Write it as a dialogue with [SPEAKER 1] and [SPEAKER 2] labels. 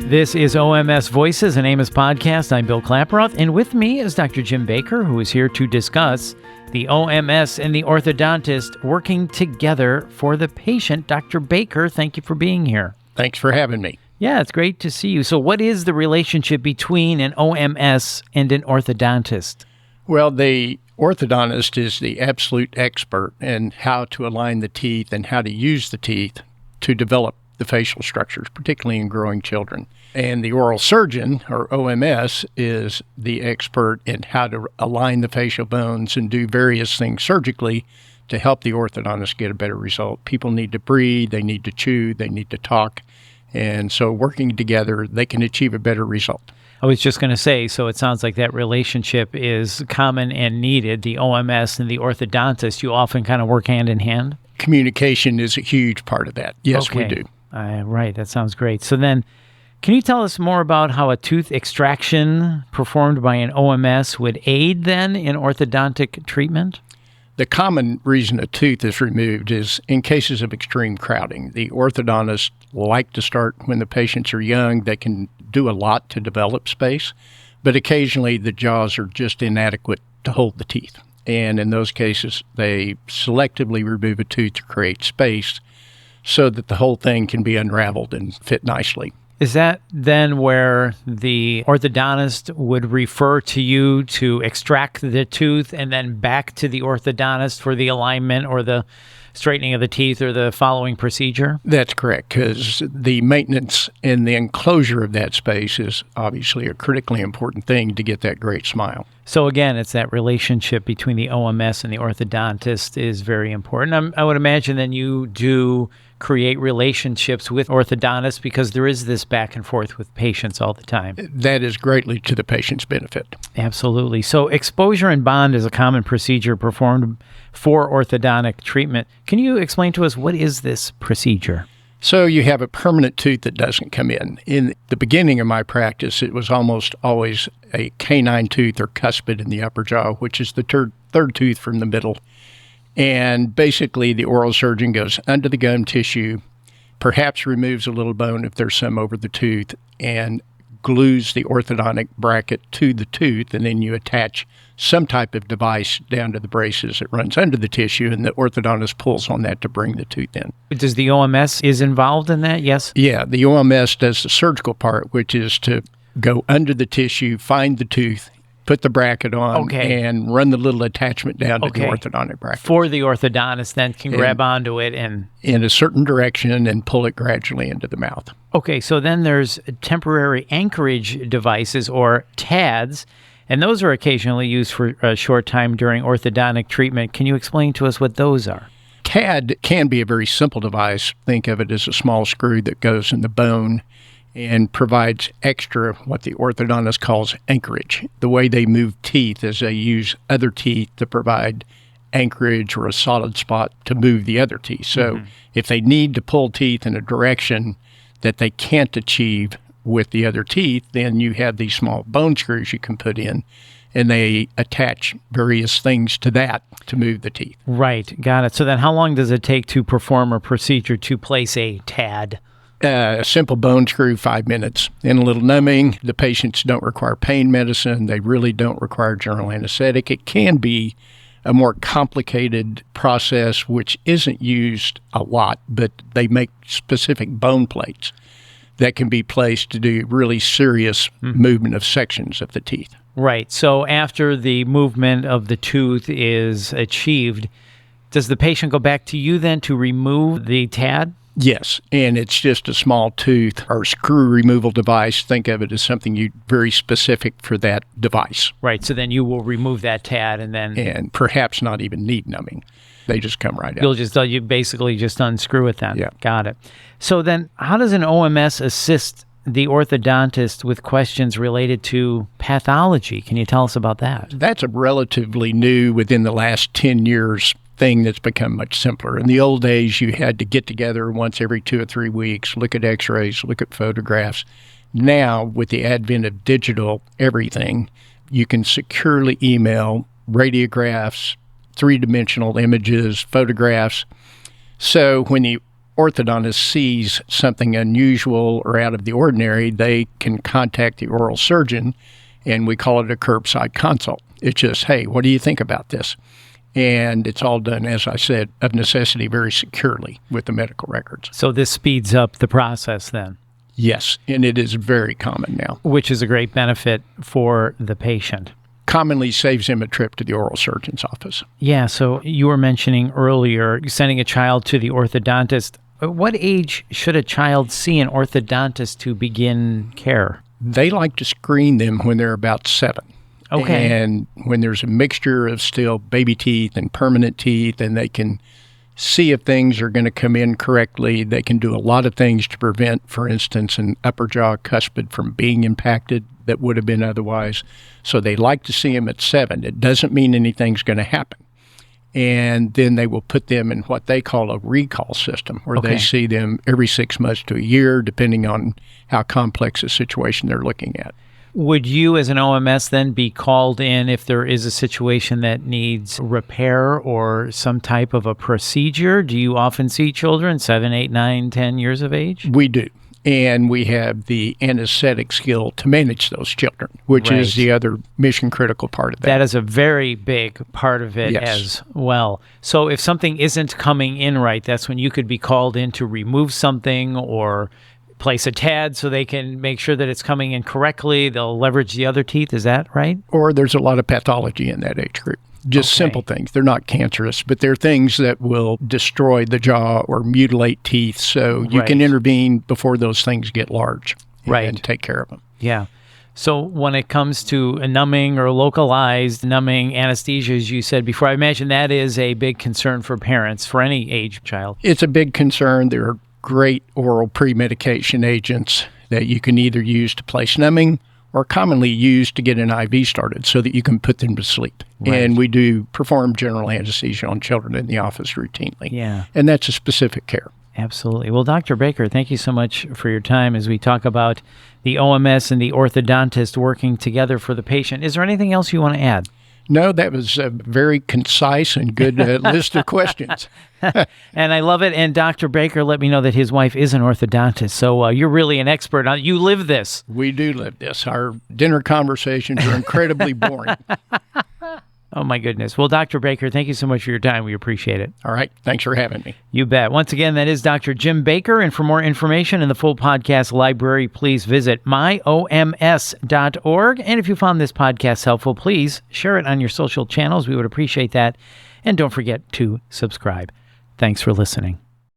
[SPEAKER 1] This is OMS Voices, an Amos podcast. I'm Bill Klaproth, and with me is Dr. Jim Baker, who is here to discuss the OMS and the orthodontist working together for the patient. Dr. Baker, thank you for being here.
[SPEAKER 2] Thanks for having me.
[SPEAKER 1] Yeah, it's great to see you. So what is the relationship between an OMS and an orthodontist?
[SPEAKER 2] Well, the orthodontist is the absolute expert in how to align the teeth and how to use the teeth to develop the facial structures, particularly in growing children. And the oral surgeon, or OMS, is the expert in how to align the facial bones and do various things surgically to help the orthodontist get a better result. People need to breathe, they need to chew, they need to talk. And so working together, they can achieve a better result.
[SPEAKER 1] I was just going to say, so it sounds like that relationship is common and needed. The OMS and the orthodontist, you often kind of work hand in hand?
[SPEAKER 2] Communication is a huge part of that. Yes,
[SPEAKER 1] Okay.
[SPEAKER 2] we do.
[SPEAKER 1] Right, that sounds great. So then, can you tell us more about how a tooth extraction performed by an OMS would aid then in orthodontic treatment?
[SPEAKER 2] The common reason a tooth is removed is in cases of extreme crowding. The orthodontists like to start when the patients are young. They can do a lot to develop space, but occasionally the jaws are just inadequate to hold the teeth. And in those cases, they selectively remove a tooth to create space so that the whole thing can be unraveled and fit nicely.
[SPEAKER 1] Is that then where the orthodontist would refer to you to extract the tooth and then back to the orthodontist for the alignment or the straightening of the teeth or the following procedure?
[SPEAKER 2] That's correct, because the maintenance and the enclosure of that space is obviously a critically important thing to get that great smile.
[SPEAKER 1] So again, it's that relationship between the OMS and the orthodontist is very important. I would imagine then you do create relationships with orthodontists because there is this back and forth with patients all the time.
[SPEAKER 2] That is greatly to the patient's benefit.
[SPEAKER 1] Absolutely. So exposure and bond is a common procedure performed for orthodontic treatment. Can you explain to us what is this procedure?
[SPEAKER 2] So you have a permanent tooth that doesn't come in. In the beginning of my practice, it was almost always a canine tooth or cuspid in the upper jaw, which is the third tooth from the middle. And basically, the oral surgeon goes under the gum tissue, perhaps removes a little bone if there's some over the tooth, and glues the orthodontic bracket to the tooth, and then you attach some type of device down to the braces that runs under the tissue, and the orthodontist pulls on that to bring the tooth in.
[SPEAKER 1] Does the OMS is involved in that? Yes?
[SPEAKER 2] Yeah, the OMS does the surgical part, which is to go under the tissue, find the tooth, put the bracket on, and run the little attachment down to the orthodontic bracket.
[SPEAKER 1] For the orthodontist then can grab onto it and
[SPEAKER 2] in a certain direction and pull it gradually into the mouth.
[SPEAKER 1] Okay, so then there's temporary anchorage devices or TADs, and those are occasionally used for a short time during orthodontic treatment. Can you explain to us what those are?
[SPEAKER 2] TAD can be a very simple device. Think of it as a small screw that goes in the bone and provides extra, what the orthodontist calls anchorage. The way they move teeth is they use other teeth to provide anchorage or a solid spot to move the other teeth. So if they need to pull teeth in a direction that they can't achieve with the other teeth, then you have these small bone screws you can put in, and they attach various things to that to move the teeth.
[SPEAKER 1] Right, got it. So then how long does it take to perform a procedure to place a TAD?
[SPEAKER 2] A simple bone screw, 5 minutes. And a little numbing. The patients don't require pain medicine. They really don't require general anesthetic. It can be a more complicated process, which isn't used a lot, but they make specific bone plates that can be placed to do really serious movement of sections of the teeth.
[SPEAKER 1] Right. So after the movement of the tooth is achieved, does the patient go back to you then to remove the TAD?
[SPEAKER 2] Yes, and it's just a small tooth or screw removal device. Think of it as something very specific for that device.
[SPEAKER 1] Right, so then you will remove that TAD
[SPEAKER 2] and perhaps not even need numbing. They just come right out.
[SPEAKER 1] You basically just unscrew it then.
[SPEAKER 2] Yeah.
[SPEAKER 1] Got it. So then how does an OMS assist the orthodontist with questions related to pathology? Can you tell us about that?
[SPEAKER 2] That's a relatively new, within the last 10 years, thing that's become much simpler. In the old days, you had to get together once every 2 or 3 weeks, look at x-rays, look at photographs. Now, with the advent of digital everything, you can securely email radiographs, three-dimensional images, photographs. So when the orthodontist sees something unusual or out of the ordinary, they can contact the oral surgeon, and we call it a curbside consult. It's just, hey, what do you think about this? And it's all done, as I said, of necessity, very securely with the medical records.
[SPEAKER 1] So this speeds up the process then?
[SPEAKER 2] Yes, and it is very common now.
[SPEAKER 1] Which is a great benefit for the patient.
[SPEAKER 2] Commonly saves him a trip to the oral surgeon's office.
[SPEAKER 1] Yeah, so you were mentioning earlier sending a child to the orthodontist. At what age should a child see an orthodontist to begin care?
[SPEAKER 2] They like to screen them when they're about 7.
[SPEAKER 1] Okay.
[SPEAKER 2] And when there's a mixture of still baby teeth and permanent teeth, and they can see if things are going to come in correctly. They can do a lot of things to prevent, for instance, an upper jaw cuspid from being impacted that would have been otherwise. So they like to see them at 7. It doesn't mean anything's going to happen. And then they will put them in what they call a recall system, where they see them every 6 months to a year, depending on how complex a situation they're looking at.
[SPEAKER 1] Would you, as an OMS, then be called in if there is a situation that needs repair or some type of a procedure? Do you often see children 7, 8, 9, 10 years of age?
[SPEAKER 2] We do. And we have the anesthetic skill to manage those children, which is the other mission-critical part of that.
[SPEAKER 1] That is a very big part of it as well. So if something isn't coming in right, that's when you could be called in to remove something or place a TAD so they can make sure that it's coming in correctly. They'll leverage the other teeth. Is that right?
[SPEAKER 2] Or there's a lot of pathology in that age group. Just simple things. They're not cancerous, but they're things that will destroy the jaw or mutilate teeth. So you can intervene before those things get large and take care of them.
[SPEAKER 1] Yeah. So when it comes to a numbing or localized numbing anesthesia, as you said before, I imagine that is a big concern for parents for any age child.
[SPEAKER 2] It's a big concern. There are great oral pre-medication agents that you can either use to place numbing or commonly used to get an IV started so that you can put them to sleep. And we do perform general anesthesia on children in the office routinely.
[SPEAKER 1] Yeah.
[SPEAKER 2] And that's a specific care.
[SPEAKER 1] Absolutely. Well, Dr. Baker, thank you so much for your time as we talk about the OMS and the orthodontist working together for the patient. Is there anything else you want to add?
[SPEAKER 2] No, that was a very concise and good list of questions.
[SPEAKER 1] And I love it. And Dr. Baker let me know that his wife is an orthodontist. So you're really an expert on it. You live this.
[SPEAKER 2] We do live this. Our dinner conversations are incredibly boring.
[SPEAKER 1] Oh, my goodness. Well, Dr. Baker, thank you so much for your time. We appreciate it.
[SPEAKER 2] All right. Thanks for having me.
[SPEAKER 1] You bet. Once again, that is Dr. Jim Baker. And for more information in the full podcast library, please visit myoms.org. And if you found this podcast helpful, please share it on your social channels. We would appreciate that. And don't forget to subscribe. Thanks for listening.